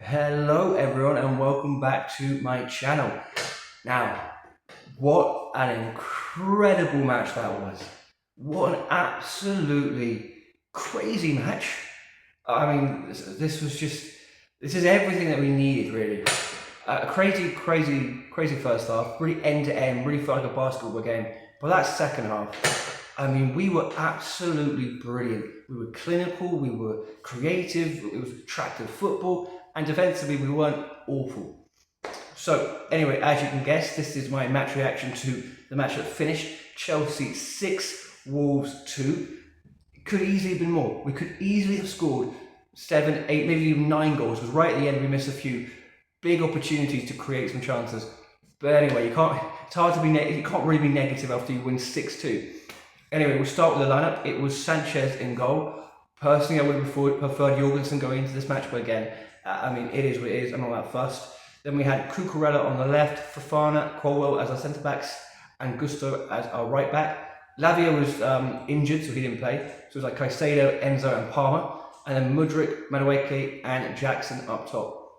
Hello everyone and welcome back to my channel. Now, what an incredible match that was. What an absolutely crazy match. I mean, this is everything that we needed really. A crazy first half, really end to end, really felt like a basketball game. But that second half, I mean, we were absolutely brilliant. We were clinical, we were creative, it was attractive football, and defensively we weren't awful. So anyway, as you can guess, this is my match reaction to the match that finished. Chelsea 6, Wolves 2. It could easily have been more. We could easily have scored 7, 8, maybe even 9 goals, because right at the end we missed a few big opportunities to create some chances. But anyway, it's hard to be you can't really be negative after you win 6-2. Anyway, we'll start with the lineup. It was Sanchez in goal. Personally, I would have preferred Jorgensen going into this match, but again, I mean, it is what it is. I'm not that fussed. Then we had Cucurella on the left, Fofana, Colwell as our centre backs, and Gusto as our right back. Lavia was injured, so he didn't play. So it was like Caicedo, Enzo, and Palmer, and then Mudryk, Madueke, and Jackson up top.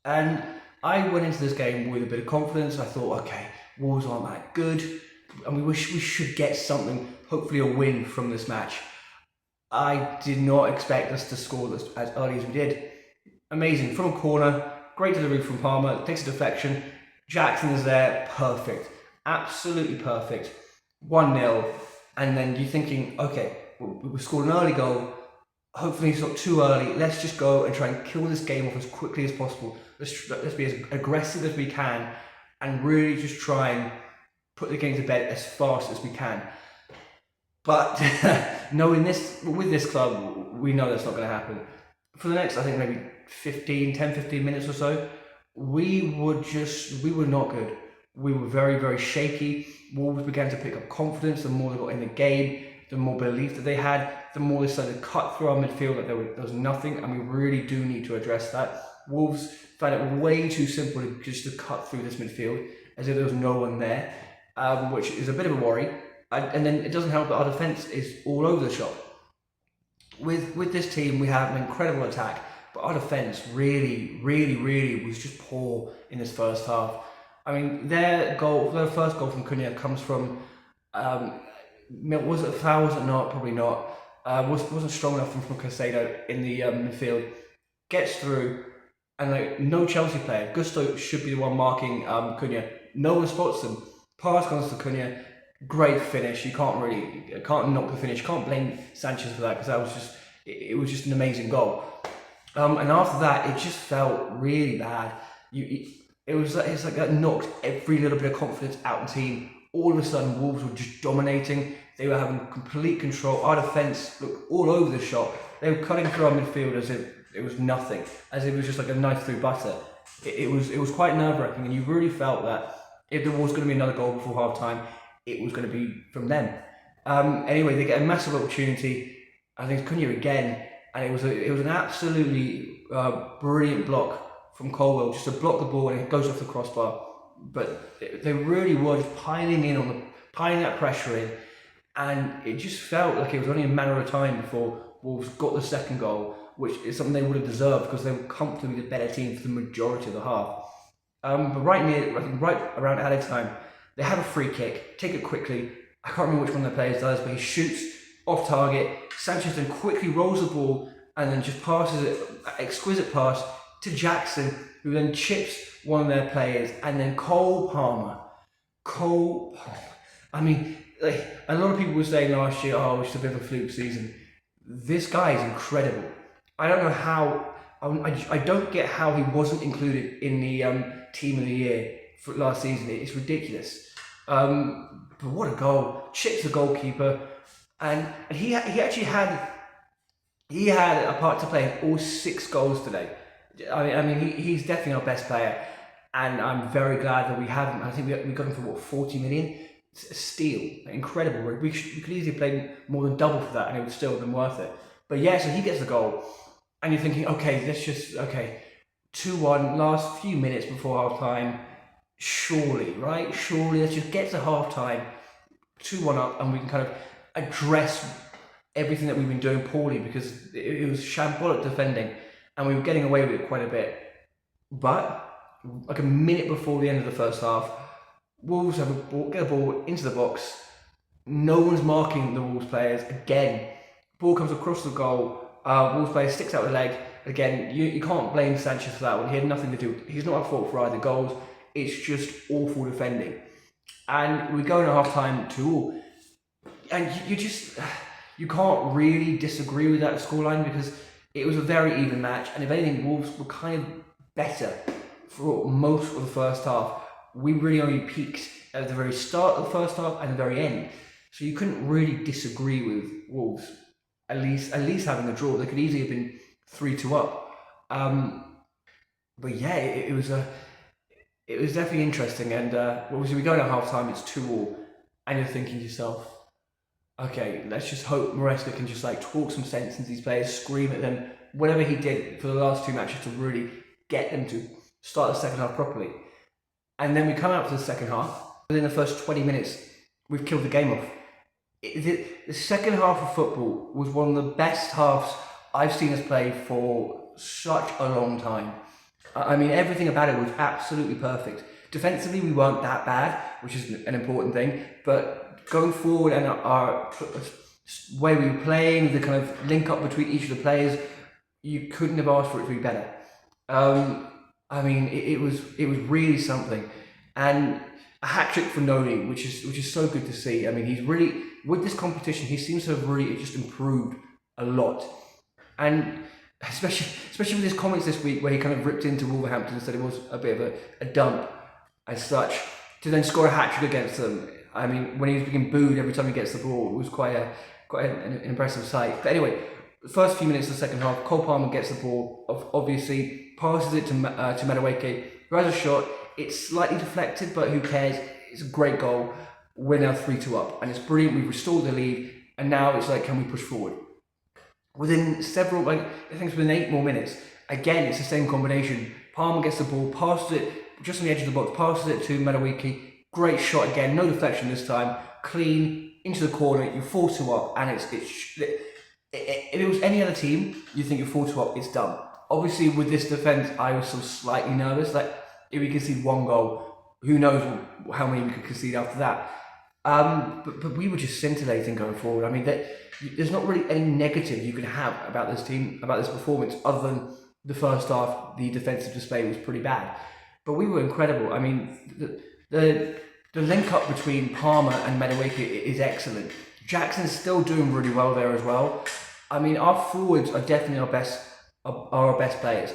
And I went into this game with a bit of confidence. I thought, okay, Wolves aren't that good, and we should get something, hopefully a win from this match. I did not expect us to score this as early as we did. Amazing, from a corner, great delivery from Palmer, takes a deflection. Jackson is there, perfect, absolutely perfect. 1-0, and then you're thinking, okay, we scored an early goal. Hopefully it's not too early. Let's just go and try and kill this game off as quickly as possible. Let's be as aggressive as we can and really just try and put the game to bed as fast as we can. But knowing this, with this club, we know that's not going to happen. For the next, I think maybe 10-15 minutes or so, we were not good. We were very shaky. Wolves began to pick up confidence the more they got in the game, the more belief that they had, the more they started to cut through our midfield like there was nothing, and we really do need to address that. Wolves found it way too simple just to cut through this midfield, as if there was no one there, which is a bit of a worry. And then it doesn't help that our defence is all over the shop. With this team, we have an incredible attack, but our defence really was just poor in this first half. I mean, their first goal from Cunha comes from, was it a foul, was it not? Probably not. Wasn't strong enough from Caicedo in the midfield. Gets through, and like no Chelsea player. Gusto should be the one marking Cunha. No one spots him. Pass comes to Cunha. Great finish. You can't knock the finish. Can't blame Sanchez for that, because it was just an amazing goal. And after that, it just felt really bad. It's like that knocked every little bit of confidence out of the team. All of a sudden, Wolves were just dominating. They were having complete control. Our defence looked all over the shop. They were cutting through our midfield as if it was nothing, as if it was just like a knife through butter. It was quite nerve-wracking, and you really felt that if there was going to be another goal before half-time, it was going to be from them. Anyway, they get a massive opportunity. I think it's Cunha again, and it was an absolutely brilliant block from Colwell, just to block the ball, and it goes off the crossbar. But they really were just piling that pressure in, and it just felt like it was only a matter of time before Wolves got the second goal, which is something they would have deserved because they were comfortably the better team for the majority of the half. But right around added time, they have a free kick, take it quickly. I can't remember which one of the players does, but he shoots off target. Sanchez then quickly rolls the ball and then just passes it, exquisite pass to Jackson, who then chips one of their players, and then Cole Palmer. I mean, like, a lot of people were saying last year, oh, it's a bit of a fluke season. This guy is incredible. I don't know how. I don't get how he wasn't included in the team of the year for last season. It's ridiculous. But what a goal! Chips the goalkeeper, and he actually had a part to play in all 6 goals today. I mean he's definitely our best player, and I'm very glad that we have him. I think we got him for what, 40 million. It's a steal, incredible. We could easily play more than double for that, and it would still have been worth it. But yeah, so he gets the goal, and you're thinking, okay, 2-1, last few minutes before half time. Surely, let's just get to half time, 2-1 up, and we can kind of address everything that we've been doing poorly, because it was shambolic defending. and we were getting away with it quite a bit. But like a minute before the end of the first half, Wolves get a ball into the box. No one's marking the Wolves players again. Ball comes across the goal. Wolves player sticks out the leg. Again, you can't blame Sanchez for that one. He had nothing to do. He's not at fault for either goals. It's just awful defending. And we go in at half time 2-2. And you can't really disagree with that scoreline because it was a very even match. And if anything, Wolves were kind of better for most of the first half. We really only peaked at the very start of the first half and the very end. So you couldn't really disagree with Wolves. At least having a draw. They could easily have been 3-2 up. But yeah, it was definitely interesting. And obviously we go in at half time. It's 2-2, and you're thinking to yourself, okay, let's just hope Madueke can just like talk some sense into these players, scream at them, whatever he did for the last 2 matches to really get them to start the second half properly. And then we come out for the second half. Within the first 20 minutes, we've killed the game off. The second half of football was one of the best halves I've seen us play for such a long time. I mean, everything about it was absolutely perfect. Defensively, we weren't that bad, which is an important thing. But going forward and our way we were playing, the kind of link up between each of the players, you couldn't have asked for it to be better. I mean, it was really something, and a hat-trick for Noni, which is so good to see. I mean, he's really, with this competition, he seems to have really just improved a lot, and especially with his comments this week where he kind of ripped into Wolverhampton and said it was a bit of a dump as such, to then score a hat-trick against them. I mean, when he was being booed every time he gets the ball, it was quite an impressive sight. But anyway, the first few minutes of the second half, Cole Palmer gets the ball, obviously passes it to Madueke, who has a shot. It's slightly deflected, but who cares? It's a great goal. We're now 3-2 up, and it's brilliant. We've restored the lead, and now it's like, can we push forward? Within several, I think it's within 8 more minutes, again, it's the same combination. Palmer gets the ball, passes it just on the edge of the box, passes it to Madueke. Great shot again, no deflection this time. Clean, into the corner, you're 4-2 up, and if it was any other team, you think you're 4-2 up, it's done. Obviously, with this defence, I was still slightly nervous. Like, if we concede 1 goal, who knows how many we could concede after that. But we were just scintillating going forward. I mean, there's not really any negative you can have about this team, about this performance, other than the first half, the defensive display was pretty bad. But we were incredible. I mean, the link up between Palmer and Madueke is excellent. Jackson's still doing really well there as well. I mean, our forwards are definitely our best players.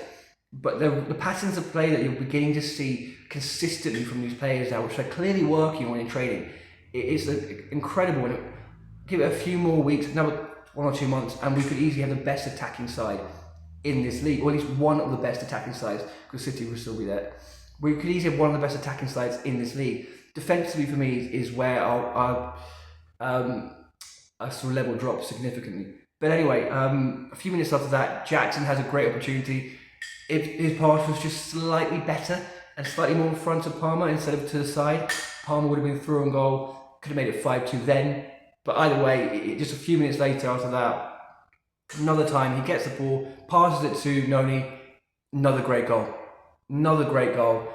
But the patterns of play that you're beginning to see consistently from these players now, which they're clearly working on in training, it is incredible. And give it a few more weeks, another 1 or 2 months, and we could easily have the best attacking side in this league, or at least one of the best attacking sides, because City will still be there. We could easily have one of the best attacking sides in this league. Defensively, for me, is where our sort of level drops significantly. But anyway, a few minutes after that, Jackson has a great opportunity. If his pass was just slightly better and slightly more in front of Palmer instead of to the side, Palmer would have been through on goal. Could have made it 5-2 then. But either way, just a few minutes later after that, another time he gets the ball, passes it to Noni. Another great goal. Another great goal.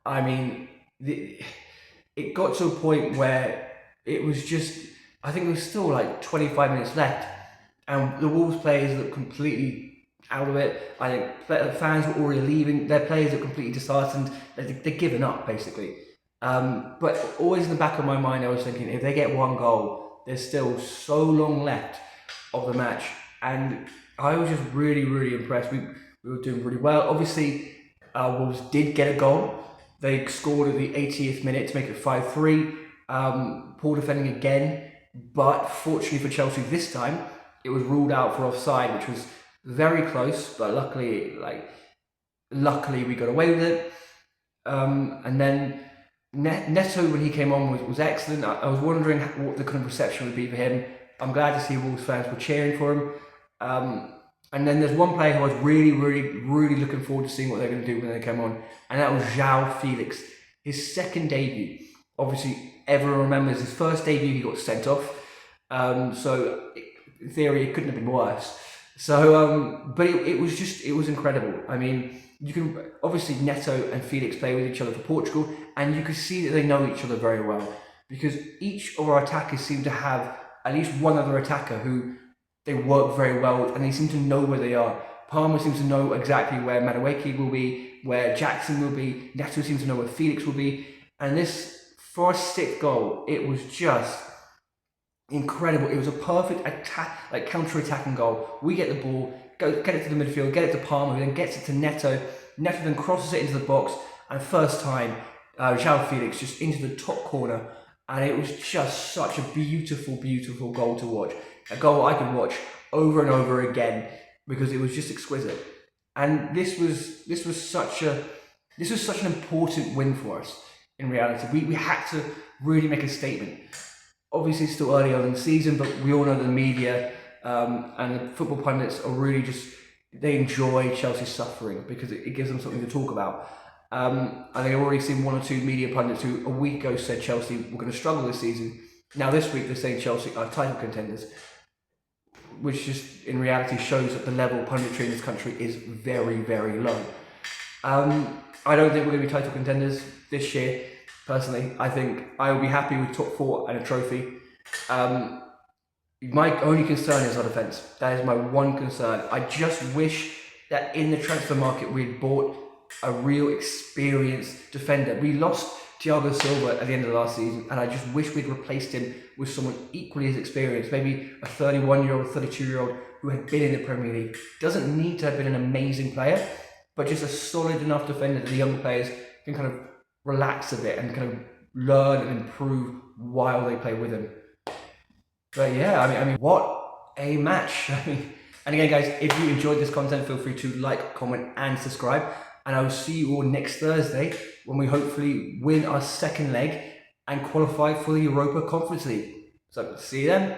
I mean, it got to a point where it was just, I think it was still like 25 minutes left, and the Wolves players looked completely out of it. I think fans were already leaving. Their players are completely disheartened. They're giving up, basically. But always in the back of my mind, I was thinking, if they get 1 goal, there's still so long left of the match. And I was just really, really impressed. We were doing really well. Obviously, Wolves did get a goal. They scored at the 80th minute to make it 5-3. Poor defending again. But fortunately for Chelsea this time, it was ruled out for offside, which was very close, but luckily we got away with it. And then Neto, when he came on, was excellent. I was wondering what the kind of reception would be for him. I'm glad to see Wolves fans were cheering for him. And then there's one player who I was really, really, really looking forward to seeing what they're going to do when they come on, and that was João Felix. His second debut. Obviously, everyone remembers his first debut, he got sent off. So in theory, it couldn't have been worse. So, but it was it was incredible. I mean, you can obviously Neto and Felix play with each other for Portugal, and you could see that they know each other very well because each of our attackers seem to have at least one other attacker who they work very well with, and they seem to know where they are. Palmer seems to know exactly where Madueke will be, where Jackson will be. Neto seems to know where Felix will be, and this for a sixth goal, it was just incredible. It was a perfect attack, like counter-attacking goal. We get the ball, get it to the midfield, get it to Palmer, who then gets it to Neto. Neto then crosses it into the box, and first time, João Felix just into the top corner, and it was just such a beautiful, beautiful goal to watch. A goal I could watch over and over again because it was just exquisite. And this was such an important win for us. In reality, we had to really make a statement. Obviously, it's still early on in the season, but we all know the media and the football pundits are really they enjoy Chelsea's suffering because it gives them something to talk about. And they've already seen one or two media pundits who a week ago said Chelsea were going to struggle this season. Now this week they're saying Chelsea are title contenders, which just in reality shows that the level of punditry in this country is very, very low. I don't think we're going to be title contenders this year. Personally, I think I will be happy with top four and a trophy. My only concern is our defence. That is my one concern. I just wish that in the transfer market we had bought a real experienced defender. We lost Thiago Silva at the end of the last season, and I just wish we'd replaced him with someone equally as experienced, maybe a 31-year-old, 32-year-old who had been in the Premier League. Doesn't need to have been an amazing player, but just a solid enough defender that the younger players can kind of relax a bit and kind of learn and improve while they play with him. But yeah, I mean, what a match! I mean, and again, guys, if you enjoyed this content, feel free to like, comment, and subscribe. And I will see you all next Thursday when we hopefully win our second leg and qualify for the Europa Conference League. So see you then.